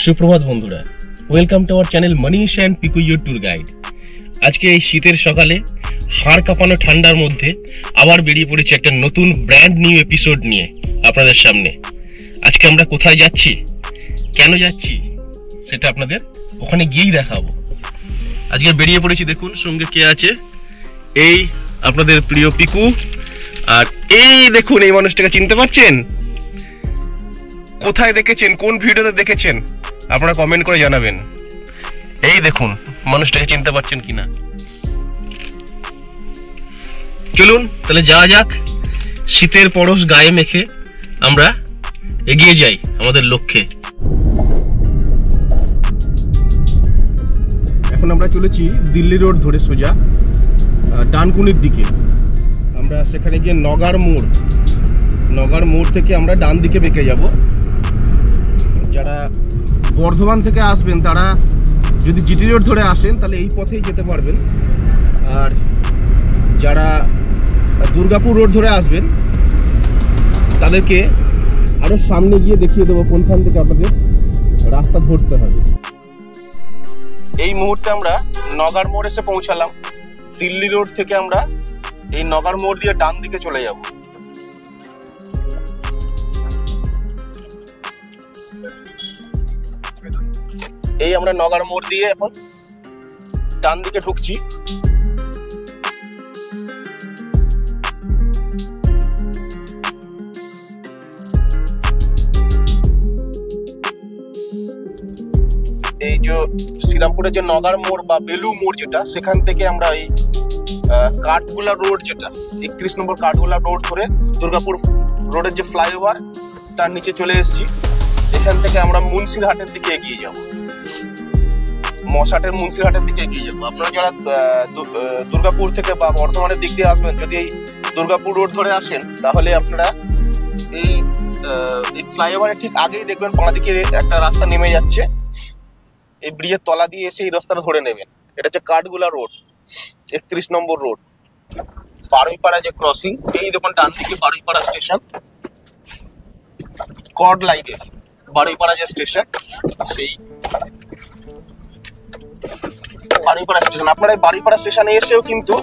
সুপ্রভাত বন্ধুরা, welcome to our channel Manish and Piku your tour guide. আজকে এই শীতের সকালে হাড় কাঁপানো ঠান্ডার মধ্যে আবার বেরিয়ে পড়েছে একটা নতুন ব্র্যান্ড নিউ এপিসোড নিয়ে আপনাদের সামনে। আজকে আমরা কোথায় যাচ্ছি, কেন যাচ্ছি, সেটা আপনাদের ওখানে গিয়েই দেখাবো। আজকে বেরিয়ে পড়েছি, দেখুন সঙ্গে কে আছে, এই আপনাদের প্রিয় পিকু। আর এই দেখুন এই মানুষটাকে চিনতে পারছেন? কোথায় দেখেছেন, কোন ভিডিওতে দেখেছেন আপনারা কমেন্ট করে জানাবেন। এই দেখুন মানুষটাকে চিনতে পারছেন কিনা। চলুন তাহলে যাওয়া যাক, শীতের পরশ গায়ে মেখে আমরা এগিয়ে যাই আমাদের লক্ষ্যে। এখন আমরা চলেছি দিল্লি রোড ধরে সোজা ডানকুনির দিকে। আমরা সেখানে গিয়ে নগার মোড় থেকে আমরা ডান দিকে বেঁকে যাব। যারা বর্ধমান থেকে আসবেন তারা যদি জিটি রোড ধরে আসেন তাহলে এই পথেই যেতে পারবেন। আর যারা দুর্গাপুর রোড ধরে আসবেন তাদেরকে আরও সামনে গিয়ে দেখিয়ে দেবো কোনখান থেকে আপনাদের রাস্তা ধরতে হবে। এই মুহূর্তে আমরা নগার মোড় এসে পৌঁছালাম। দিল্লি রোড থেকে আমরা এই নগার মোড় দিয়ে ডান দিকে চলে যাব। এই আমরা নগার মোড় দিয়ে এখন ডান দিকে ঢুকছি। এই যে শ্রীরামপুরের যে নগার মোড় বা বেলু মোড় যেটা, সেখান থেকে আমরা এই কাঠগোলা রোড, যেটা 31 নম্বর কাঠগোলা রোড ধরে দুর্গাপুর রোডের যে ফ্লাইওভার তার নিচে চলে এসেছি। এখান থেকে আমরা মুন্সিরহাটের দিকে এগিয়ে যাব, মশাটের মুন্সিরহাটের দিকে এগিয়ে যাবো। আপনারা যারা দুর্গাপুর থেকে বা বর্ধমানের দিক দিয়ে আসবেন, যদি এই দুর্গাপুর রোড ধরে আসেন তাহলে আপনারা এই ফ্লাইওভারের ঠিক আগেই দেখবেন বাঁ দিকে একটা রাস্তা নেমে যাচ্ছে। এই ব্রিজের তলা দিয়ে এসে এই রাস্তাটা ধরে নেবেন। এটা হচ্ছে কাঠগোলা রোড, 31 নম্বর রোড, বারুইপাড়া যে ক্রসিং। এই দেখুন ডান দিকে বারুইপাড়া স্টেশন, কর্ড লাইনের বারুইপাড়া যে স্টেশন, সেই বারুইপাড়া স্টেশন। আপনারা এই বারুইপাড়া স্টেশনে এসেও কিন্তু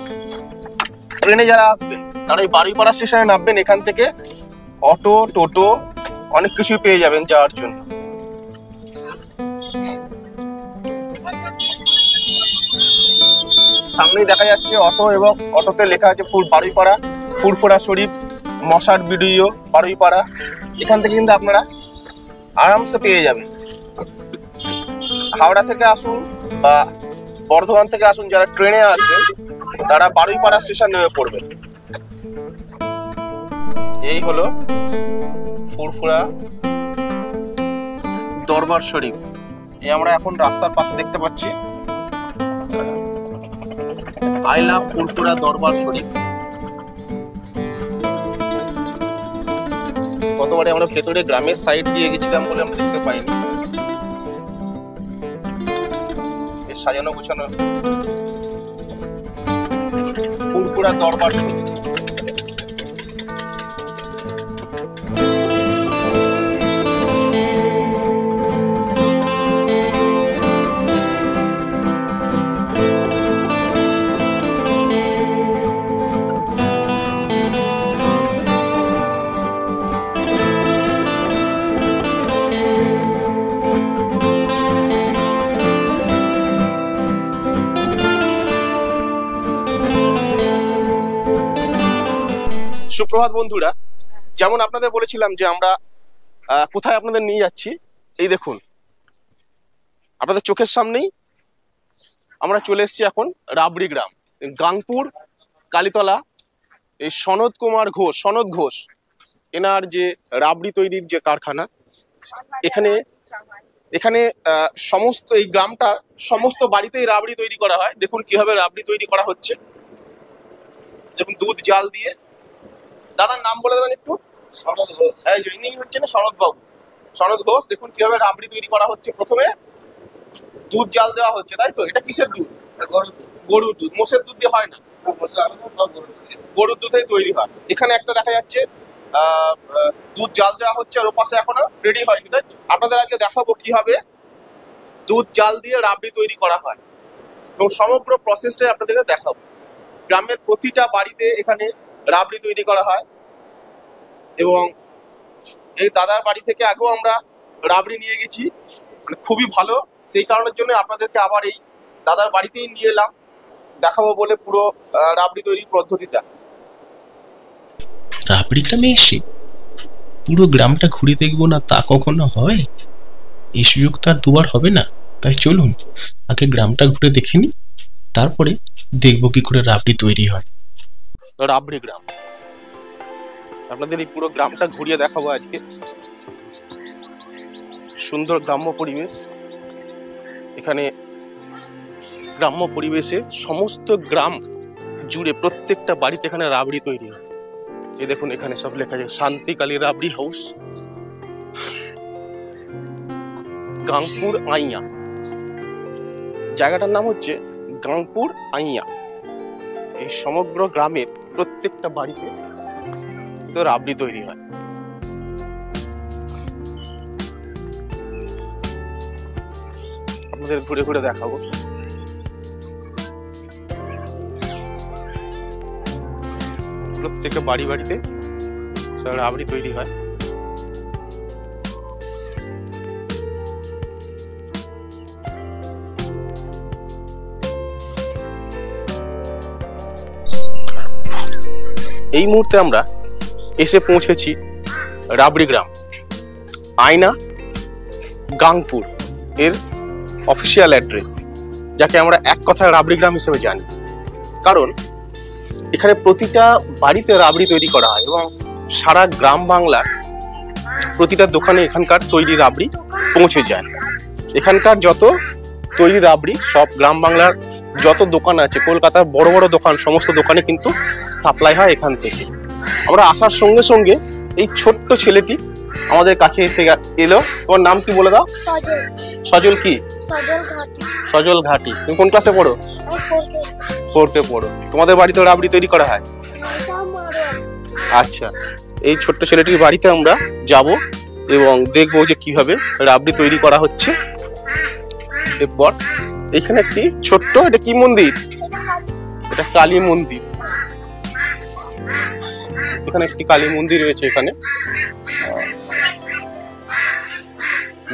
ট্রেনে যারা আসবেন তারা এই বারুইপাড়া স্টেশনে নামবেন। এখান থেকে অটো, টোটো অনেক কিছুই পেয়ে যাবেন যাওয়ার জন্য। সামনেই দেখা যাচ্ছে অটো, এবং অটোতে লেখা আছে বারুইপাড়া ফুরফুরা শরীফ মশাট বিডিও বারুইপাড়া। এখান থেকে কিন্তু আপনারা আরামসে পেয়ে যাবেন। হাওড়া থেকে আসুন বা বর্ধমান থেকে আসুন, যারা ট্রেনে আসবেন তারা বারুইপাড়া স্টেশন নেমে পড়বেন। এই হলো ফুরফুরা দরবার শরীফ। এই আমরা এখন রাস্তার পাশে দেখতে পাচ্ছি আই লাভ ফুরফুরা দরবার শরীফ। গতবারে আমরা ভেতরে গ্রামের সাইড দিয়ে গেছিলাম বলে আমরা দেখতে পাইনি। সাজানো গোছানো ফুরফুরা দরবার শরীফ। সুপ্রভাত বন্ধুরা, যেমন আপনাদের বলেছিলাম যে আমরা কোথায় আপনাদের নিয়ে যাচ্ছি, এই দেখুন আপনাদের চোখের সামনেই আমরা চলে এসেছি এখন রাবড়ি গ্রাম, গাংপুর কালীতলা। এই সনদ ঘোষ এনার যে রাবড়ি তৈরির যে কারখানা, এখানে সমস্ত এই গ্রামটা সমস্ত বাড়িতেই রাবড়ি তৈরি করা হয়। দেখুন কিভাবে রাবড়ি তৈরি করা হচ্ছে। যেমন দুধ জাল দিয়ে, দাদার নাম বলে দেবেন একটু? সনদ ঘোষ। হ্যাঁ, ইনি হচ্ছে না সনদ বাবু, সনদ ঘোষ। দেখুন কিভাবে রাবড়ি তৈরি করা হচ্ছে। প্রথমে দুধ জাল দেওয়া হচ্ছে, তাই তো? এটা কিসের দুধ? গরুর দুধ। মোষের দুধ দিয়ে হয় না, গরুর দুধেই তৈরি হয়। এখানে একটা দেখা যাচ্ছে দুধ জাল দেওয়া হচ্ছে আর ওপাশে এখনো রেডি হয়নি, তাই তো? আপনাদের আজকে দেখাবো কিভাবে দুধ জাল দিয়ে রাবড়ি তৈরি করা হয় এবং সমগ্র প্রসেসটাই আপনাদেরকে দেখাবো। গ্রামের প্রতিটা বাড়িতে এখানে রাবড়ি তৈরি করা হয় এবং এই দাদার বাড়ি থেকে আগেও আমরা রাবড়ি নিয়ে গেছি, মানে খুবই ভালো। সেই কারণের জন্য আপনাদেরকে আবার এই দাদার বাড়িতেই নিয়ে এলাম, দেখাবো বলে পুরো রাবড়ি তৈরির পদ্ধতিটা। রাবড়ি গ্রামে এসে পুরো গ্রামটা ঘুরে দেখবো না তা কখনো হয়? এই সুযোগ তার দুবার হবে না। তাই চলুন আগে গ্রামটা ঘুরে দেখে নি, তারপরে দেখবো কি করে রাবড়ি তৈরি হয়। রাবড়ি গ্রাম, আপনাদের এই পুরো গ্রামটা ঘুরিয়ে দেখাবো আজকে। সুন্দর গ্রাম্য পরিবেশ, এখানে গ্রাম্য পরিবেশে সমস্ত গ্রাম জুড়ে প্রত্যেকটা বাড়িতে এখানে রাবড়ি তৈরি হয়। এই দেখুন এখানে সব লেখা আছে শান্তিকালী রাবড়ি হাউস, গাংপুর আইয়া। জায়গাটার নাম হচ্ছে গাংপুর আইয়া। এই সমগ্র গ্রামের প্রত্যেকটা বাড়িতে তো রাবড়ি তৈরি হয়। আপনাদের ঘুরে ঘুরে দেখাবো। প্রত্যেকটা বাড়ি বাড়িতে রাবড়ি তৈরি হয়। এই মুহূর্তে আমরা এসে পৌঁছেছি রাবড়ি গ্রাম, আয়না গাংপুর এর অফিসিয়াল অ্যাড্রেস, যাকে আমরা এক কথায় রাবড়ি গ্রাম হিসেবে জানি। কারণ এখানে প্রতিটা বাড়িতে রাবড়ি তৈরি করা হয় এবং সারা গ্রাম বাংলার প্রতিটা দোকানে এখানকার তৈরি রাবড়ি পৌঁছে যায়। এখানকার যত তৈরি রাবড়ি সব গ্রাম বাংলার যত দোকান আছে, কলকাতার বড় বড় দোকান, সমস্ত দোকানে কিন্তু সাপ্লাই হয় এখান থেকে। আমরা আসার সঙ্গে সঙ্গে এই ছোট্ট ছেলেটি আমাদের কাছে এসে এলো। তোমার নাম কি বলে দাও? সজল। কি? সজল ঘাটি। তুমি কোন ক্লাসে পড়ো? 4তে পড়ো। তোমাদের বাড়িতে রাবড়ি তৈরি করা হয়? আচ্ছা, এই ছোট্ট ছেলেটির বাড়িতে আমরা যাব এবং দেখবো যে কিভাবে রাবড়ি তৈরি করা হচ্ছে। এরপর এখানে একটি ছোট্ট, এটা কি মন্দির? এটা কালী মন্দির। এখানে একটি কালী মন্দির রয়েছে, এখানে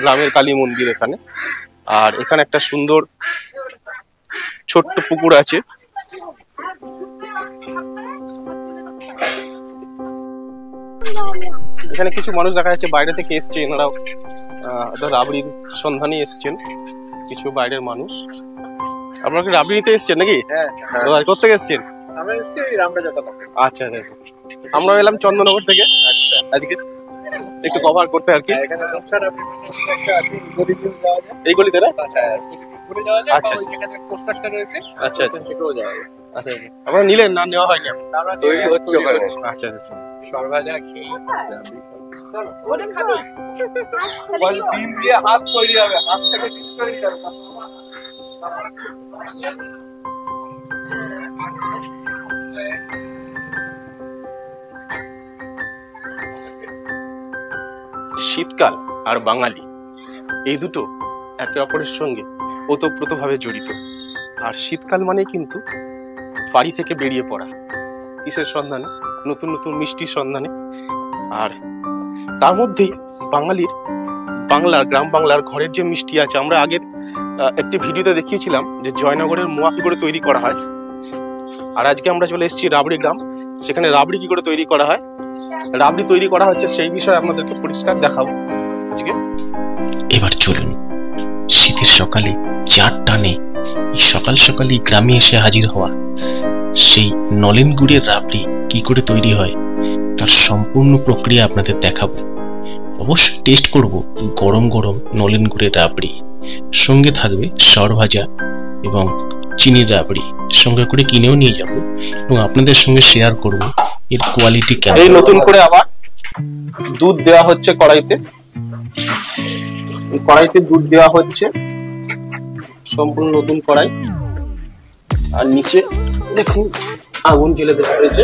গ্রামের কালী মন্দির এখানে। আর এখানে একটা সুন্দর ছোট্ট পুকুর আছে। এখানে কিছু মানুষ দেখা যাচ্ছে বাইরে থেকে এসছে, এনারাও রাবড়ির সন্ধানে এসছেন। কিছু বাইরের মানুষ। আপনারা কি রাবড়ি নিতে এসছেন নাকি? কোথেকে এসছেন? আচ্ছা আচ্ছা, আমরা এলাম চন্দননগর থেকে আজকে একটু কভার করতে আর কি। এই গলিতে না? আচ্ছা আচ্ছা আচ্ছা, আপনারা নিলেন না নেওয়া হয়নি? আচ্ছা আচ্ছা, শীতকাল আর বাঙালি এই দুটো একে অপরের সঙ্গে ওতপ্রোতভাবে জড়িত। আর শীতকাল মানে কিন্তু বাড়ি থেকে বেরিয়ে পড়া, কিসের সন্ধানে? নতুন নতুন মিষ্টির সন্ধানে। আর তার মধ্যেই বাঙালির গ্রাম বাংলার ঘরের যে মিষ্টি আছে, আমরা আগের একটি ভিডিওতে দেখিয়েছিলাম যে জয়নগরের মোয়া কি করে তৈরি করা হয়। আর আজকে আমরা চলে এসেছি রাবড়ি গ্রাম, সেখানে রাবড়ি কি করে তৈরি করা হয়, রাবড়ি তৈরি করা হচ্ছে, সেই বিষয়ে আপনাদেরকে পরিষ্কার দেখাবো আজকে। এবার চলুন শীতের সকালে চার টানে এই সকাল সকালে গ্রামে এসে হাজির হওয়া সেই নলেন গুড়ের রাবড়ি কি করে তৈরি হয় তার সম্পূর্ণ প্রক্রিয়া আপনাদের দেখাবো। অবশ্যই টেস্ট করব গরম গরম নলেন গুড়ের রাবড়ি, সঙ্গে থাকবে সর ভাজা এবং চিনির রাবড়ি, সঙ্গে করে কিনেও নিয়ে যাব এবং আপনাদের সঙ্গে শেয়ার করব এর কোয়ালিটি কেমন। এই নতুন করে আবার দুধ দেওয়া হচ্ছে কড়াইতে, দুধ দেওয়া হচ্ছে, সম্পূর্ণ নতুন কড়াই। আর নিচে দেখুন আগুন জ্বেলে দেওয়া হয়েছে।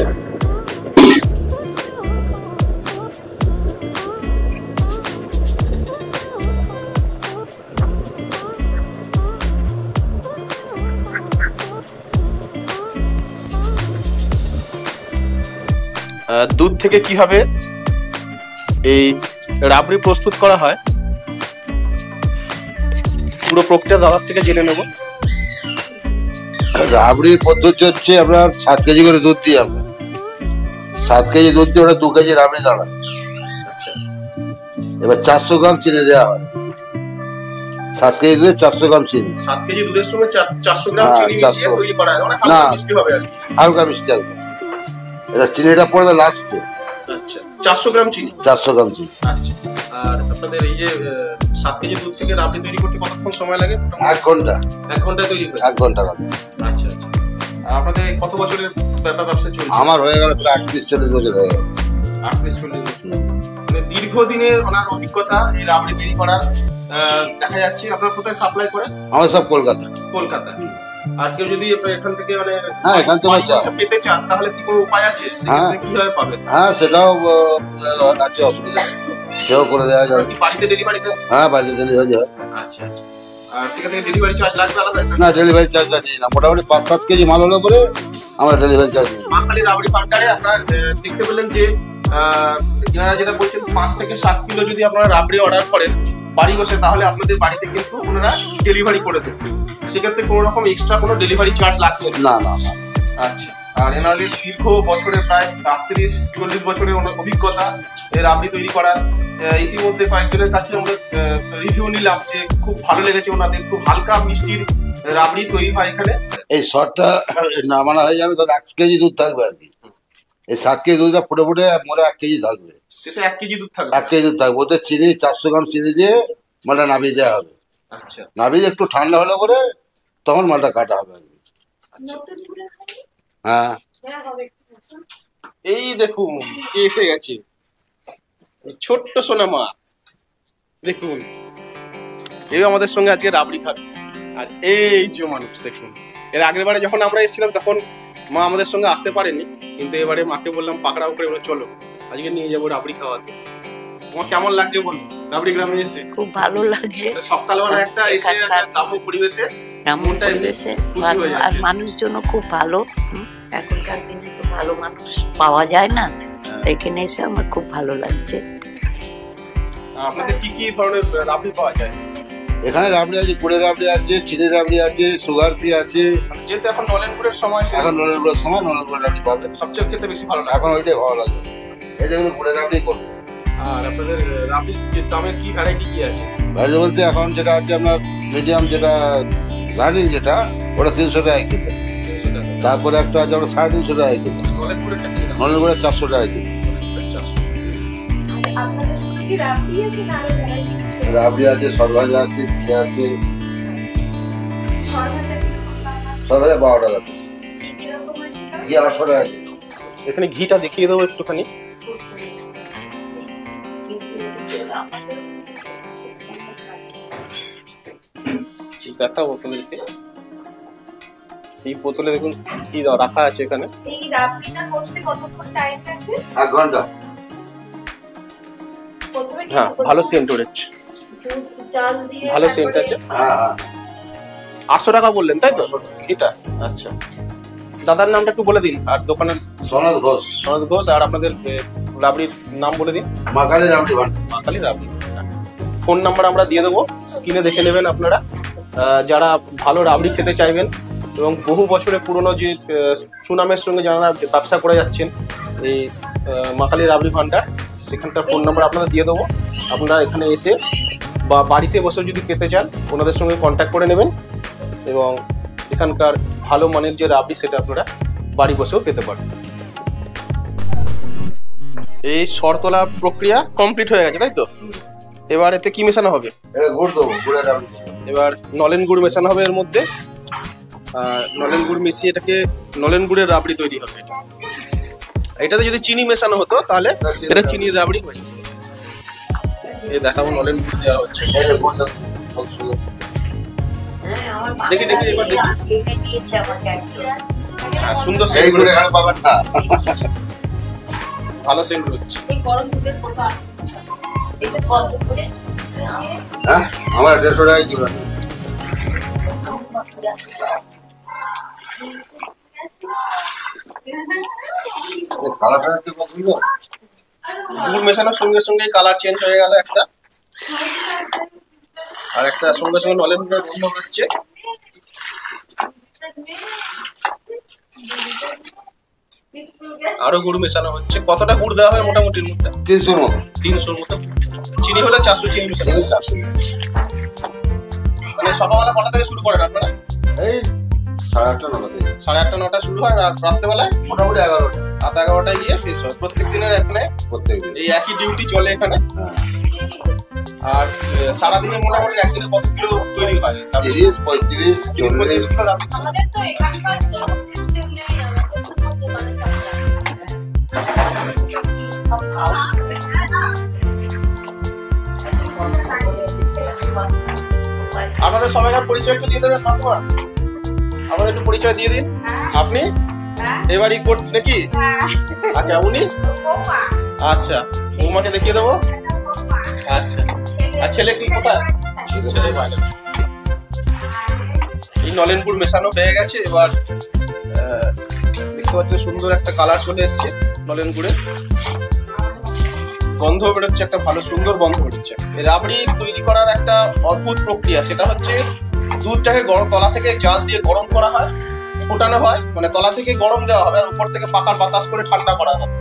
দুধ থেকে কিভাবে এই রাবড়ি প্রস্তুত করা হয় পুরো প্রক্রিয়া দাদার থেকে জেনে নেব। রাবড়ির পদ্ধতি হচ্ছে আপনার 7 কেজি করে দুধ দিই আমরা। 7 কেজি দুধ দিয়ে ওটা 2 কেজি রাবড়ি দাঁড়ায়। আচ্ছা, এবার 400 গ্রাম চিনি দেওয়া হয়। 7 কেজি দুধে 400 গ্রাম চিনি। 7 কেজি দুধের সঙ্গে 400 গ্রাম চিনি মিশিয়ে তৈরি করা হয়, মানে হালকা মিষ্টি হবে আর কি। হালকা মিষ্টি হবে। এটা চিনিটা পড়বে লাস্টে। আচ্ছা, 400 গ্রাম চিনি। 400 গ্রাম চিনি। আচ্ছা, আর আপনাদের এই যে 7 কেজি দুধ থেকে রাবড়ি তৈরি করতে কতক্ষণ সময় লাগে? 1 ঘন্টা। 1 ঘন্টায় তৈরি হয়? 1 ঘন্টা লাগে। আচ্ছা আচ্ছা। আর আপনাদের কত বছরের ব্যবসা চলছে? আমার হয়ে গেল প্রায় 38-40 বছর হয়ে গেল। 38-40 বছর। মানে দীর্ঘদিনের ওনার অভিজ্ঞতা এই রাবড়ি তৈরি করার। দেখা যাচ্ছে আপনারা কোথায় সাপ্লাই করেন? আমার সব কলকাতা। কলকাতা। আর কেউ যদি এখান থেকে মানে এখান থেকে পেতে চান তাহলে কি কোনো উপায় আছে? সেক্ষেত্রে কিভাবে পাবেন? সেটাও আছে, অসুবিধা সেও করে দেওয়া যাবে। কি বাড়িতে ডেলিভারি দেয়? বাড়িতে ডেলিভারি হয়। আচ্ছা আচ্ছা। আর সেখানে ডেলিভারি চার্জ লাগবে আলাদা? না, ডেলিভারি চার্জটা নেই না। মোটামুটি 5-7 কেজি মাল হলো করে আমরা ডেলিভারি চার্জ নিই। মা কালী রাবড়ি ভান্ডারে আপনারা দেখতে পেলেন যে এনারা যেটা বলছেন 5 থেকে 7 কিলো যদি আপনারা রাবড়ি অর্ডার করেন বাড়ি বসে, তাহলে আপনাদের বাড়িতে কিন্তু ওনারা ডেলিভারি করে দেবেন। সেক্ষেত্রে কোনো রকম এক্সট্রা কোনো ডেলিভারি চার্জ লাগছে না? আচ্ছা। আর এনাদের দীর্ঘ বছরের প্রায় 38-40 বছরের অভিজ্ঞতা এই রাবড়ি তৈরি করার। ইতিমধ্যে কয়েকজনের কাছে আমরা রিভিউ নিলাম যে খুব ভালো লেগেছে ওনাদের। খুব হালকা মিষ্টির রাবড়ি তৈরি হয় এখানে। এই শর্টটা নামানো হয়ে যাবে, তখন 1 কেজি দুধ থাকবে আর কি। এই 7 কেজি দুধটা ফুটে মরে 1 কেজি থাকবে। শেষে 1 কেজি দুধ থাকবে। 1 কেজি দুধ থাকবে। ওতে চিনি 400 গ্রাম চিনি দিয়ে মালটা নামিয়ে দেওয়া হবে। আচ্ছা, নামিয়ে একটু ঠান্ডা হলে করে তখন মালটা কাটা হবে আর কি। হ্যাঁ, এই দেখুন কে এসে গেছে, ছোট্ট সোনা মা। দেখুন এই আমাদের সঙ্গে আজকে রাবড়ি খাবে। আর এই যে মানুষ দেখুন, এর আগের বারে যখন আমরা এসেছিলাম তখন মা আমাদের সঙ্গে আসতে পারেনি, কিন্তু এবারে মাকে বললাম পাকড়াও করে বলে চলো আজকে নিয়ে যাবো রাবড়ি খাওয়াতে। তোমার কেমন লাগছে বল রাবড়ি গ্রামে এসে? খুব ভালো লাগছে। সকালবেলা একটা এসে গ্রাম্য পরিবেশে আর মানুষজনও খুব ভালো। এখনকার দিনে তো ভালো মানুষ পাওয়া যায় না, এখানে এসে আমার খুব ভালো লাগছে। আপনাদের কি কি ধরনের রাবড়ি পাওয়া যায় এখানে? রাবড়ি আছে, গুড়ের রাবড়ি আছে, চিনির রাবড়ি আছে, সুগার ফ্রি আছে। যেহেতু এখন নলেনপুরের সময়, এখন নলেনপুরের সময় নলেনপুরের রাবড়ি পাবে। সবচেয়ে খেতে বেশি ভালো লাগে এখন ওইটাই ভালো লাগে। এই যেগুলো গুড়ের রাবড়ি করবে। আর আপনাদের রাবড়ির দামের কি ভ্যারাইটি কি আছে? ভ্যারাইটি বলতে এখন যেটা আছে আপনার মিডিয়াম, যেটা রানিং, যেটা ওটা 300 টাকা কিলো। 300 টাকা। তারপরে একটা আছে ওটা 350 টাকা কিলো। নলেনপুরেরটা কি দাম? নলেনপুরের 400 টাকা কিলো। 400। আপনাদের কি রাবড়ি আছে না আরো ভ্যারাইটি? রাবড়ি আছে, সরভাজা আছে, ঘি আছে। সরভাজা 12 টাকা পিস। ঘি 800 টাকা কিলো। এখানে ঘিটা দেখিয়ে দেবো একটুখানি। দেখাবো আপনাদেরকে। এই বোতলে দেখুন কি রাখা আছে এখানে। এই রাবড়িটা করতে কতক্ষণ টাইম লাগবে? 1 ঘন্টা। হ্যাঁ, ভালো সেন্ট উঠছে, জল দিয়ে ভালো সেন্ট আছে। হ্যাঁ, 800 টাকা বললেন তাই তো এটা? আচ্ছা, দাদার নামটা একটু বলে দিন আর দোকানের। সনদ ঘোষ। সনদ ঘোষ। আর আপনাদের রাবড়ির নাম বলে দিন। মা কালী রাবড়ি ভান্ডার। মা কালী রাবড়ি। ফোন নাম্বার আমরা দিয়ে দেবো, স্ক্রিনে দেখে নেবেন আপনারা। যারা ভালো রাবড়ি খেতে চাইবেন এবং বহু বছরের পুরনো যে সুনামের সঙ্গে যারা ব্যবসা করে যাচ্ছেন এই মা কালী রাবড়ি ভান্ডার, সেখানকার ফোন নাম্বার আপনারা দিয়ে দেবো। আপনারা এখানে এসে বা বাড়িতে বসে যদি পেতে চান ওনাদের সঙ্গে কন্ট্যাক্ট করে নেবেন এবং এখানকার ভালো মানের যে রাবড়ি সেটা আপনারা বাড়ি বসেও পেতে পারেন। এই সরতলা প্রক্রিয়া কমপ্লিট হয়ে গেছে তাই তো? এবার এতে কি মেশানো হবে? গুড় দেবো, গুড়ের রাবড়ি। এবার নলেন গুড় মেশানো হবে এর মধ্যে। আর নলেন গুড় মিশিয়ে এটাকে নলেন গুড়ের রাবড়ি তৈরি হবে। এটাতে যদি চিনি মেশানো হতো তাহলে এটা চিনির রাবড়ি হয়ে যেত। এই দেখাবো নলেন গুড় দেওয়া হচ্ছে। দেখি দেখি এবার দেখি। হ্যাঁ, সুন্দর সেন্ট পাবেন না। ভালো সেন্ট হচ্ছে। এই গরম দুধের পড়বা এটা কত করে? আমার 150 টাকা কিলো। কালারটা দেখতে কত সুন্দর। গুড় মেশানোর সঙ্গে সঙ্গে কালার চেঞ্জ হয়ে গেল একটা, আর একটা সঙ্গে সঙ্গে নলেন গুড়ের গন্ধ হচ্ছে। আরো গুড় মেশানো হচ্ছে। কতটা গুড় দেওয়া হয় মোটামুটি? 300 মতো। 300 মতো। চিনি হলে 400 চিনি মেশানো হয়। 400। মানে সকালবেলা কটা থেকে শুরু করেন আপনারা? এই 8:30 9টা থেকে। 8:30 9টা শুরু হয়, আর রাত্রেবেলায় মোটামুটি 11টা। রাত 11টায় গিয়ে শেষ হয়। প্রত্যেক দিনের এখানে প্রত্যেকদিন। এই একই ডিউটি চলে এখানে। হ্যাঁ। আর সারাদিনে মোটামুটি একদিনে কত কিলো তৈরি হয়? 30 35 40। কিলো রাখি। আমাদের তো এখানকার সিস্টেম নেই, আমাদের তো সব দোকানে আপনাদের সবাইকার পরিচয় একটু দিয়ে দেবেন মাসিমা? আমাদের একটু পরিচয় দিয়ে দিন। আপনি এবারই করছেন নাকি? আচ্ছা, উনি? আচ্ছা, বৌমাকে দেখিয়ে দেবো। আচ্ছা, আর ছেলে কি কোথায়? ছেলে বাইরে। এই নলেন গুড় মেশানো হয়ে গেছে। এবার দেখতে পাচ্ছেন সুন্দর একটা কালার চলে এসছে নলেন গুড়ের। গন্ধ বেরোচ্ছে, একটা ভালো সুন্দর গন্ধ বেরোচ্ছে। রাবড়ি তৈরি করার একটা অদ্ভুত প্রক্রিয়া, সেটা হচ্ছে দুধটাকে তলা থেকে জাল দিয়ে গরম করা হয়, ফোটানো হয়, মানে তলা থেকে গরম দেওয়া হবে আর উপর থেকে পাখার বাতাস করে ঠান্ডা করা হবে।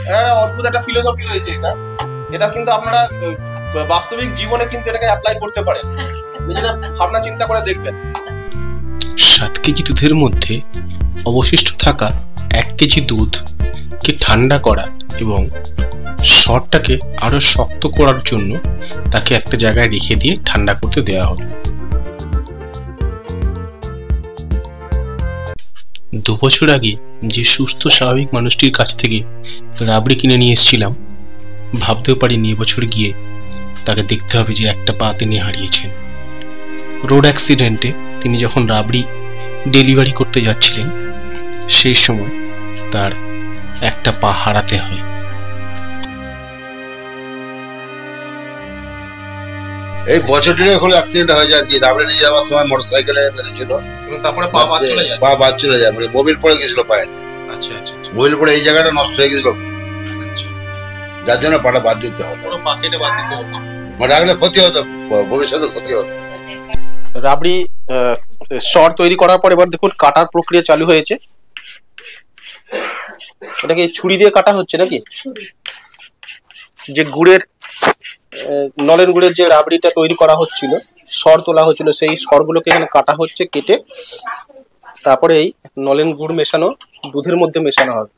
এটা অদ্ভুত একটা ফিলোসফি রয়েছে এটা কিন্তু আপনারা বাস্তবিক জীবনে কিন্তু এটাকে অ্যাপ্লাই করতে পারেন। নিজেরা ভাবনা চিন্তা করে দেখবেন। 7 কেজি দুধের মধ্যে অবশিষ্ট থাকা 1 কেজি দুধকে ঠান্ডা করা এবং সরটাকে আরো শক্ত করার জন্য তাকে একটা জায়গায় রেখে দিয়ে ঠান্ডা করতে দেওয়া হলো। 2 বছর আগে যে সুস্থ স্বাভাবিক মানুষটির কাছ থেকে রাবড়ি কিনে নিয়ে এসেছিলাম, ভাবতেও পারিনি এবছর গিয়ে তাকে দেখতে হবে যে একটা পা তিনি হারিয়েছেন। রোড অ্যাক্সিডেন্টে তিনি যখন রাবড়ি ডেলিভারি করতে যাচ্ছিলেন, সেই সময় তার একটা পা হারাতে হয়। এই বছরটিতে হলো অ্যাক্সিডেন্ট হয়ে যায় আর কি। রাবড়ি নিয়ে যাওয়ার সময় মোটরসাইকেলে মেরেছিল, তারপরে পা বাদ চলে যায়। পা বাদ চলে যায়, মানে মোবিল পড়ে গেছিল পায়ে। আচ্ছা আচ্ছা, মোবিল পড়ে এই জায়গাটা নষ্ট হয়ে গেছিল, যার জন্য পাটা বাদ দিতে হবে। পুরো পা কেটে বাদ দিতে হচ্ছে। মানে রাখলে ক্ষতি হতো, ভবিষ্যতে ক্ষতি হতো। রাবড়ি সর তৈরি করার পর এবার দেখুন কাটার প্রক্রিয়া চালু হয়েছে। এটাকে ছুরি দিয়ে কাটা হচ্ছে নাকি? যে গুড়ের নলেন গুড়ের যে রাবড়িটা তৈরি করা হচ্ছিল, সর তোলা হচ্ছিল, সেই সরগুলোকে এখানে কাটা হচ্ছে, কেটে তারপরে এই নলেন গুড় মেশানো দুধের মধ্যে মেশানো হবে।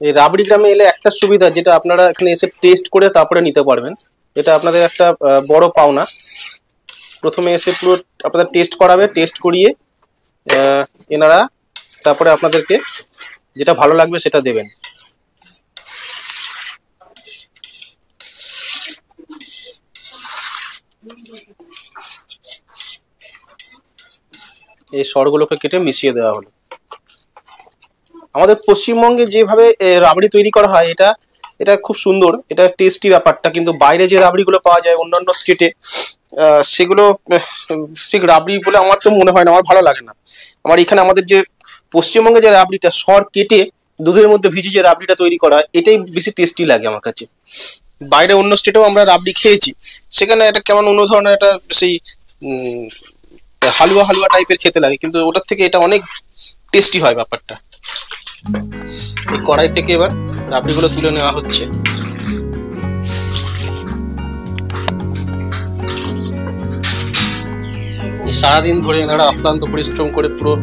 এই রাবড়ি গ্রামে এলে একটা সুবিধা, যেটা আপনারা এখানে এসে টেস্ট করে তারপরে নিতে পারবেন। এটা আপনাদের একটা বড় পাওনা। প্রথমে এসে পুরো আপনাদের টেস্ট করাবে, টেস্ট করিয়ে এনারা তারপরে আপনাদেরকে যেটা ভালো লাগবে সেটা দেবেন। এই সরগুলোকে কেটে মিশিয়ে দেওয়া হলো। আমাদের পশ্চিমবঙ্গে যেভাবে রাবড়ি তৈরি করা হয়, এটা খুব সুন্দর, এটা টেস্টি ব্যাপারটা। কিন্তু বাইরে যে রাবড়িগুলো পাওয়া যায় অন্যান্য স্টেটে, সেগুলো ঠিক রাবড়ি বলে আমার তো মনে হয় না, আমার ভালো লাগে না। আমার এখানে আমাদের যে পশ্চিমবঙ্গে যে রাবড়িটা সর কেটে দুধের মধ্যে ভিজে যে রাবড়িটা তৈরি করা হয়, এটাই বেশি টেস্টি লাগে আমার কাছে। বাইরে অন্য স্টেটেও আমরা রাবড়ি খেয়েছি, সেখানে এটা কেমন অন্য ধরনের একটা সেই হালুয়া হালুয়া টাইপের খেতে লাগে, কিন্তু ওটার থেকে এটা অনেক টেস্টি হয় ব্যাপারটা। এই কড়াই থেকে এবার রাবড়িগুলো তুলে নেওয়া হচ্ছে। সারাদিন ধরে এনারা অক্লান্ত পরিশ্রম করে পুরো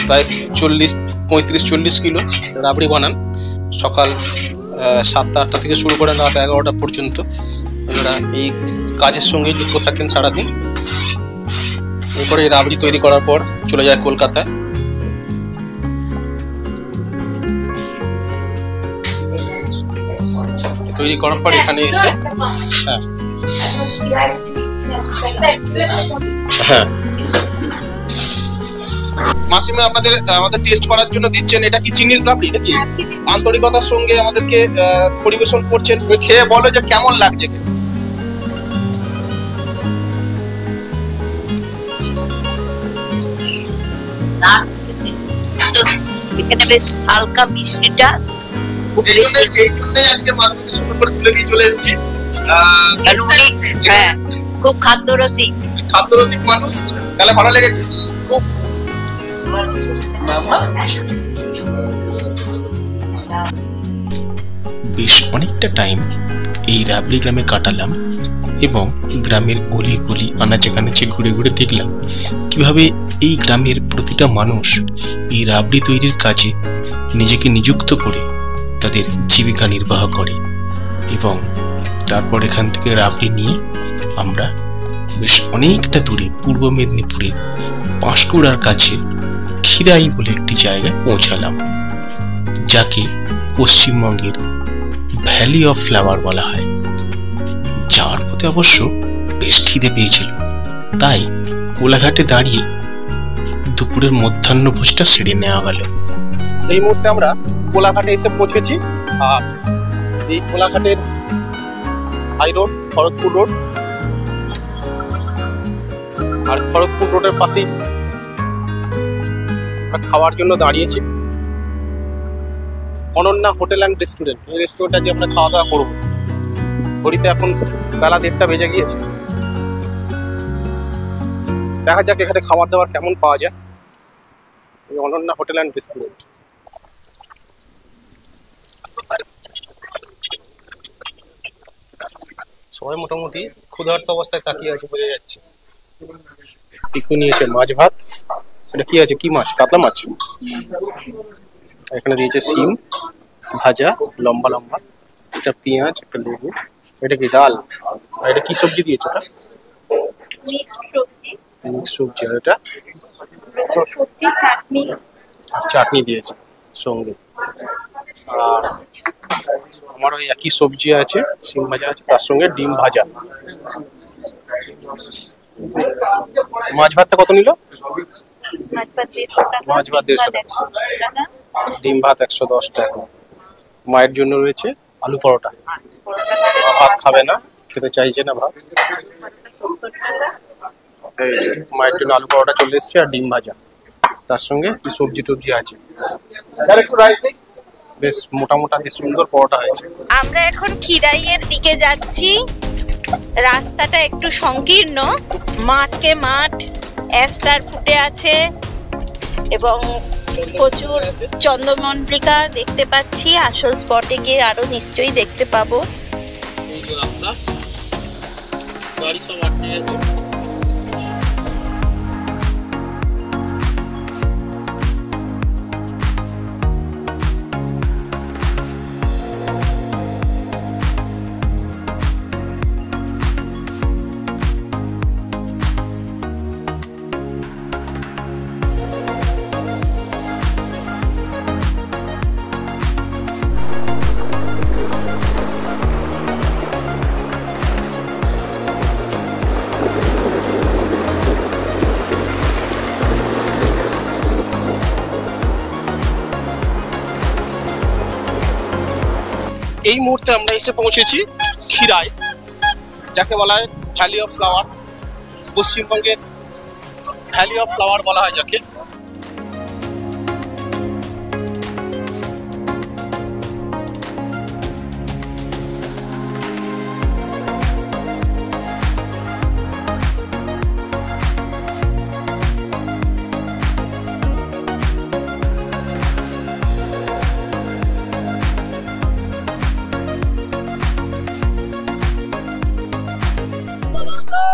প্রায় 35-40 কিলো রাবড়ি বানান। সকাল 7টা 8টা থেকে শুরু করে রাত 11টা পর্যন্ত এনারা এই কাজের সঙ্গে যুক্ত থাকেন সারাদিন। এরপরে এই রাবড়ি তৈরি করার পর চলে যায় কলকাতায়। তৈরি করার পর এখানে এসে হ্যাঁ মাসিমা আমাদের টেস্ট করার জন্য দিচ্ছেন। এটা কি চিনির রাবড়ি নাকি? আন্তরিকতার সঙ্গে আমাদেরকে পরিবেশন করছেন। খেয়ে বলো যে কেমন লাগছে। এখানে বেশ হালকা মিষ্টিটা খুব বেশি। আজকে মাছগুলো সুন্দর করে তুলে নিয়ে চলে এসেছি। কেন উনি হ্যাঁ খুব খাদ্যরসিক মানুষ, তাহলে ভালো লেগেছে খুব। বেশ অনেকটা টাইম এই রাবড়ি গ্রামে কাটালাম এবং গ্রামের গলি গলি আনাচে কানাচে ঘুরে ঘুরে দেখলাম কিভাবে এই গ্রামের প্রতিটা মানুষ এই রাবড়ি তৈরির কাজে নিজেকে নিযুক্ত করে তাদের জীবিকা নির্বাহ করে। এবং তারপর এখান থেকে রাবড়ি নিয়ে আমরা বেশ অনেকটা দূরে পূর্ব মেদিনীপুরের পাঁশকুড়ার কাছে খিরাই বলে একটি জায়গায় পৌঁছালাম, যাকে পশ্চিমবঙ্গের ভ্যালি অফ ফ্লাওয়ার বলা হয়। যাওয়ার পথে অবশ্য বেশ খিদে পেয়েছিল, তাই কোলাঘাটে দাঁড়িয়ে দুপুরের মধ্যাহ্নভোজটা সেরে নেওয়া গেল। এই মুহূর্তে আমরা কোলাঘাটে এসে পৌঁছেছি। আর এই কোলাঘাটের হাই রোড, খড়গপুর রোড, আর খড়গপুর রোডের পাশেই খাওয়ার জন্য দাঁড়িয়েছি অনন্যা হোটেল অ্যান্ড রেস্টুরেন্ট। এই রেস্টুরেন্টে যে আমরা খাওয়া দাওয়া করবো। ঘড়িতে এখন বেলা 1:30 বেজে গিয়েছে। দেখা যাক এখানে খাবার দাবার কেমন পাওয়া যায়। এই অনন্যা হোটেল অ্যান্ড রেস্টুরেন্ট। সবাই মোটামুটি ক্ষুধার্ত অবস্থায় তাকিয়ে আছে, বোঝা যাচ্ছে। টিকু নিয়েছে মাছ ভাত। এটা কি আছে? কি মাছ? কাতলা মাছ। এখানে দিয়েছে সিম ভাজা লম্বা লম্বা, একটা পেঁয়াজ, একটা লেবু। এটা কি ডাল? আর এটা কি সবজি দিয়েছে? এটা মিক্স সবজি। আর এটা চাটনি দিয়েছে সঙ্গে। আর আমার ওই একই সবজি আছে, সিম ভাজা আছে, তার সঙ্গে ডিম ভাজা। মাছ ভাতটা কত নিল? মাছ ভাত 150 টাকা, ডিম ভাত 110 টাকা। মায়ের জন্য রয়েছে আলু পরোটা। ভাত খাবে না, খেতে চাইছে না ভাত। মায়ের জন্য আলু পরোটা চলে এসছে আর ডিম ভাজা, তার সঙ্গে কি সবজি টবজি আছে। স্যার একটু রাইস দিই। বেশ মোটা মোটা বেশ সুন্দর পরোটা হয়েছে। আমরা এখন খিরাইয়ের দিকে যাচ্ছি। রাস্তাটা একটু সংকীর্ণ, মাঠকে মাঠ, অ্যাস্টার ফুটে আছে এবং প্রচুর চন্দ্রমল্লিকা দেখতে পাচ্ছি। আসল স্পটে গিয়ে আরো নিশ্চয়ই দেখতে পাবো। এই যে রাস্তা, গাড়ি সব আটকে আছে। এই মুহূর্তে আমরা এসে পৌঁছেছি খিরাই, যাকে বলা হয় ভ্যালি অফ ফ্লাওয়ার। পশ্চিমবঙ্গের ভ্যালি অফ ফ্লাওয়ার বলা হয় যাকে।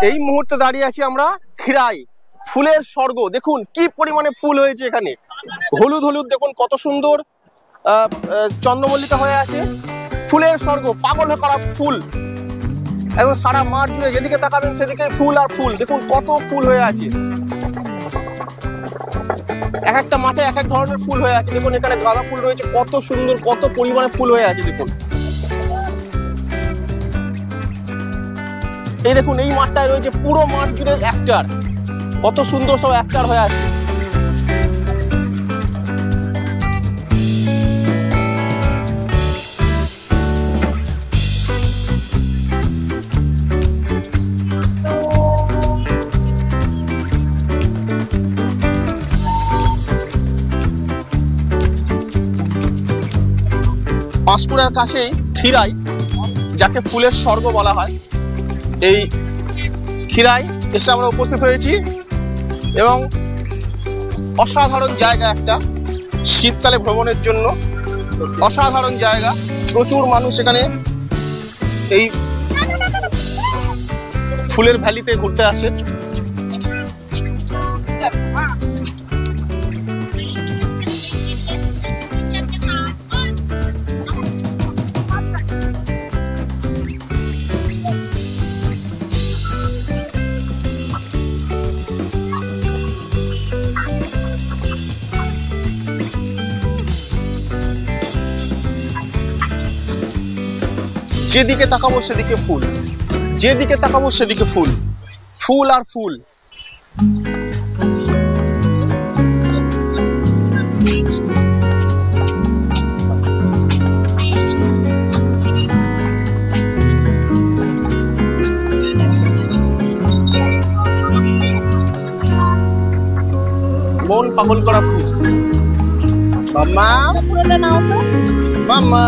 এই মুহূর্তে দাঁড়িয়ে আছি আমরা খিরাই, ফুলের স্বর্গ। দেখুন কি পরিমাণে ফুল হয়েছে এখানে, হলুদ হলুদ। দেখুন কত সুন্দর চন্দ্রমল্লিকা হয়ে আছে। ফুলের স্বর্গ, পাগল করা ফুল। এবং সারা মাঠ জুড়ে যেদিকে তাকাবেন সেদিকে ফুল আর ফুল। দেখুন কত ফুল হয়ে আছে, এক একটা মাঠে এক এক ধরনের ফুল হয়ে আছে। দেখুন এখানে গাঁদা ফুল রয়েছে, কত সুন্দর, কত পরিমাণে ফুল হয়ে আছে। দেখুন এই দেখুন এই মাঠটায় রয়েছে পুরো মাঠ জুড়ে অ্যাস্টার, কত সুন্দর সব অ্যাস্টার হয়ে আছে। পাঁশকুড়ার কাছেই খিরাই, যাকে ফুলের স্বর্গ বলা হয়, এই খিরাই এসে আমরা উপস্থিত হয়েছি এবং অসাধারণ জায়গা, একটা শীতকালে ভ্রমণের জন্য অসাধারণ জায়গা। প্রচুর মানুষ এখানে এই ফুলের ভ্যালিতে ঘুরতে আসে। যেদিকে তাকাবো সেদিকে ফুল, যেদিকে তাকাবো সেদিকে ফুল, ফুল আর ফুল। মন পাগল করা ফুল। মাম্মা, পুরোটা নাও তো। মাম্মা,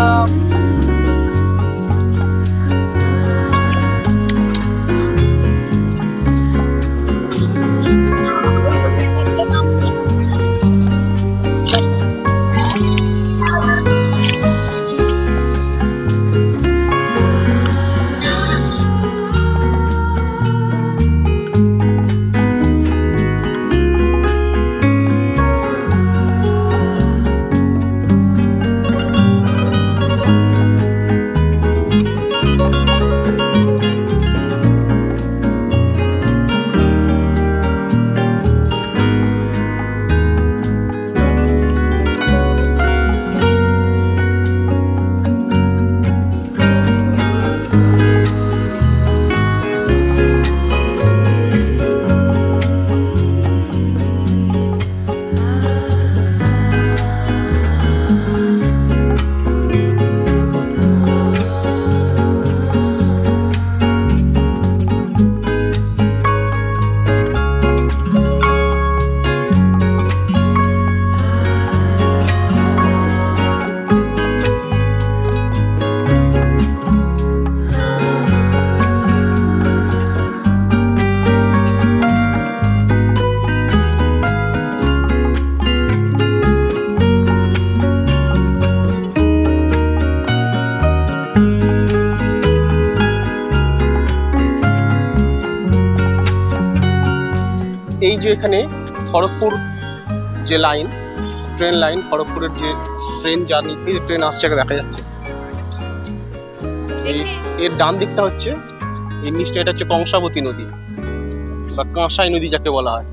এই যে এখানে খড়গপুর যে লাইন, ট্রেন লাইন, খড়গপুরের যে ট্রেন জার্নি, ট্রেন আসছে দেখা যাচ্ছে। এর ডান দিকটা হচ্ছে, এর নিচটা এটা হচ্ছে কংসাবতী নদী বা কাঁসাই নদী যাকে বলা হয়।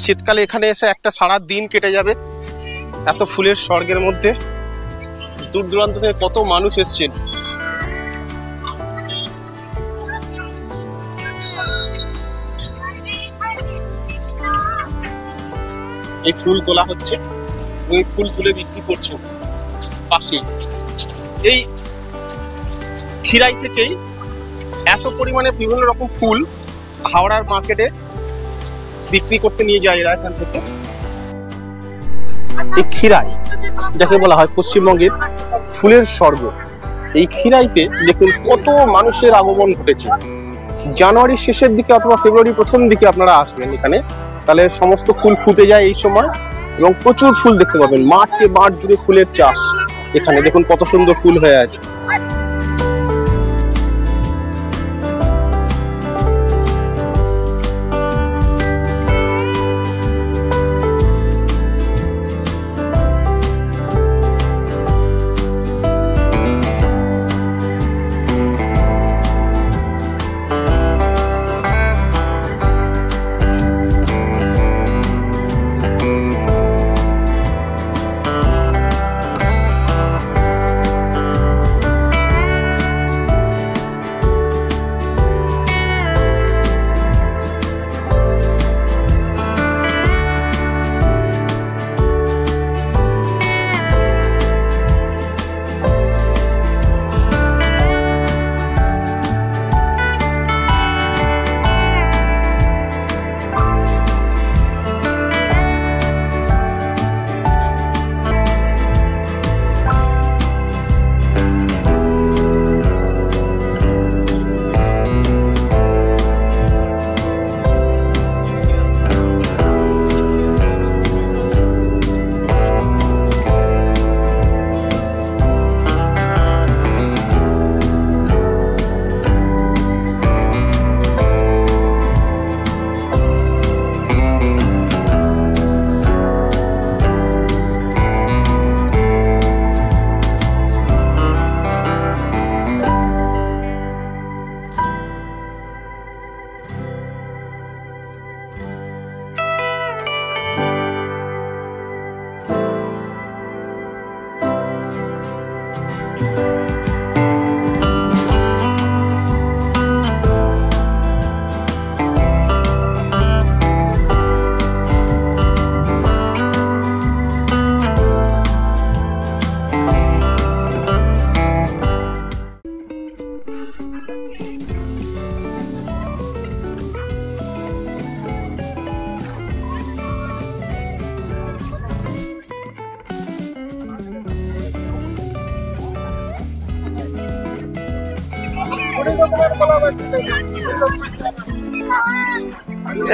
শীতকালে এখানে এসে একটা সারা দিন কেটে যাবে এত ফুলের স্বর্গের মধ্যে। দূর দূরান্ত থেকে কত মানুষ এসছেন। এই ফুল তোলা হচ্ছে, ওই ফুল তুলে বিক্রি করছে পাশে। এই খিরাই থেকেই এত পরিমাণে বিভিন্ন রকম ফুল হাওড়ার মার্কেটে বিক্রি করতে নিয়ে যায় এরা এখান থেকে। এই খিরাই যাকে বলা হয় পশ্চিমবঙ্গের ফুলের স্বর্গ, এই খিরাইতে দেখুন কত মানুষের আগমন ঘটেছে। জানুয়ারির শেষের দিকে অথবা ফেব্রুয়ারির প্রথম দিকে আপনারা আসবেন এখানে, তাহলে সমস্ত ফুল ফুটে যায় এই সময় এবং প্রচুর ফুল দেখতে পাবেন। মাঠকে মাঠ জুড়ে ফুলের চাষ। এখানে দেখুন কত সুন্দর ফুল হয়ে আছে।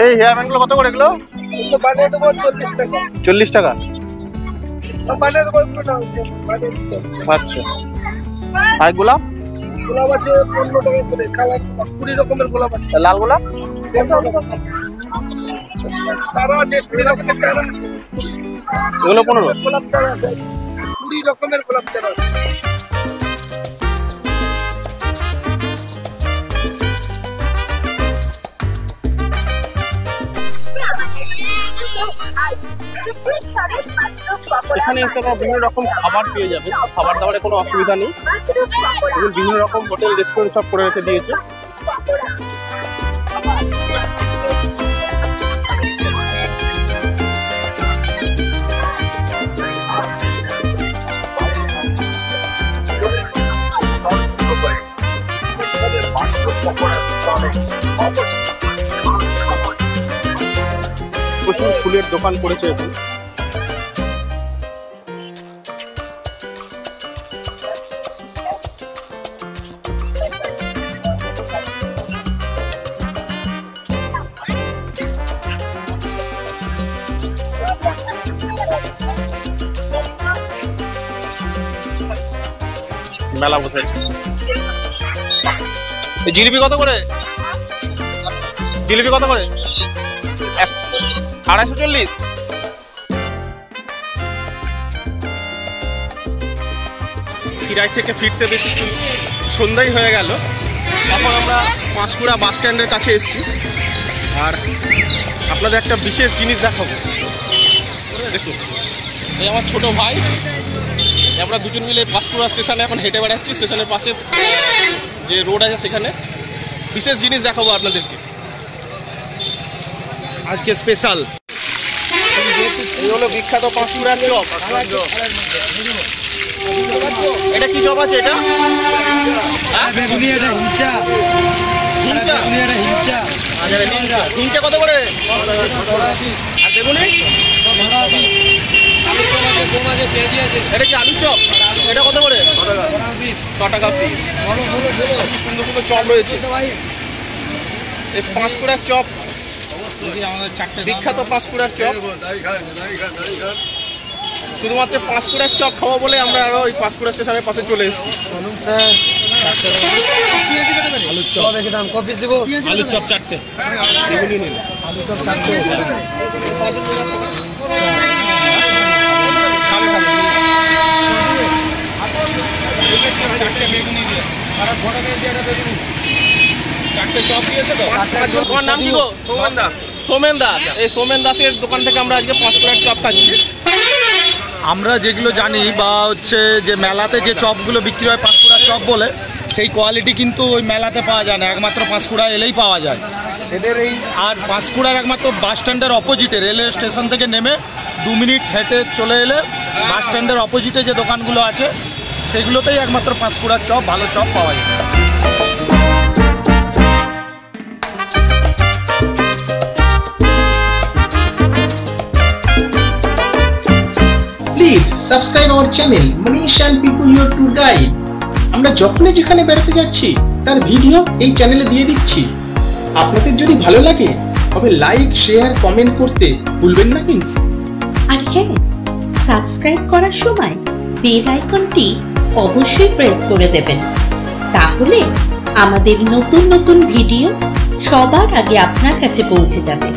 এই হেয়ার ব্যান্ড গুলো কত করে এগুলো? 40 টাকা। আচ্ছা, আর গোলাপ? গোলাপ আছে 15 টাকা করে, কালার 20 রকমের গোলাপ আছে। লাল গোলাপ? চারা আছে 20 রকমের চারা আছে। এগুলো 15? গোলাপ চারা আছে 20 রকমের গোলাপ চারা আছে। এখানে এসে বিভিন্ন রকম খাবার পেয়ে যাবে, খাবার দাবারের কোনো অসুবিধা নেই। বিভিন্ন রকম হোটেল রেস্টুরেন্ট সব করে রেখে দিয়েছে। প্রচুর ফুলের দোকান পড়েছে এখন। মেলা বসেছে। জিলিপি কত করে? জিলিপি কত করে? 240। খিরাই থেকে ফিরতে বেশি সন্ধ্যাই হয়ে গেল। এখন আমরা পাঁশকুড়া বাস স্ট্যান্ডের কাছে এসেছি, আর আপনাদের একটা বিশেষ জিনিস দেখাবো। দেখুন, এই আমার ছোট ভাই, আমরা দুজন মিলে পাঁশকুড়া স্টেশনে এখন হেঁটে বেড়াচ্ছি। স্টেশনের পাশে যে রোড আছে সেখানে বিশেষ জিনিস দেখাবো আপনাদেরকে। আজকে স্পেশাল এই হলো বিখ্যাত পাঁশকুড়ার চপ। এটা কি চপ আছে? এটা হিঞ্চা কত করে? আর বেগুনি? এটা কি আলু চপ? এটা কত করে? 6 টাকা পিস। সুন্দর সুন্দর চপ রয়েছে। এই পাঁশকুড়ার চপ, বিখ্যাত পাঁশকুড়ার চপ। শুধুমাত্র পাঁশকুড়ার চপ খাবো বলে আমরা আরো ওই পাঁশকুড়া স্টেশনের পাশে চলে এসেছি। আলুর চপ, আলুর চপ 4টে, বেগুনি নিন। আলুর চপ 4টে। তোমার নাম কি গো? সোমেন দাস। সোমেন দাস। এই সোমেন দাসের দোকান থেকে আমরা আজকে পাঁশকুড়ার চপ খাচ্ছি। আমরা যেগুলো জানি বা হচ্ছে যে মেলাতে যে চপগুলো বিক্রি হয় পাঁশকুড়ার চপ বলে, সেই কোয়ালিটি কিন্তু ওই মেলাতে পাওয়া যায় না, একমাত্র পাঁশকুড়া এলেই পাওয়া যায়। এদের এই আর পাঁশকুড়ার একমাত্র বাস স্ট্যান্ডের অপোজিটে, রেলওয়ে স্টেশন থেকে নেমে 2 মিনিট হেঁটে চলে এলে বাস স্ট্যান্ডের অপোজিটে যে দোকানগুলো আছে সেগুলোতেই একমাত্র পাঁশকুড়ার চপ, ভালো চপ পাওয়া যায়। Please subscribe our channel Manish and people your tour guide. আমরা যখনই যেখানে বেড়াতে যাচ্ছি তার ভিডিও এই চ্যানেলে দিয়ে দিচ্ছি। আপনাদের যদি ভালো লাগে তবে লাইক, শেয়ার, কমেন্ট করতে ভুলবেন না কিন্তু। আর হ্যাঁ, সাবস্ক্রাইব করার সময় বেল আইকনটি অবশ্যই প্রেস করে দেবেন, তাহলে আমাদের নতুন নতুন ভিডিও সবার আগে আপনার কাছে পৌঁছে যাবে।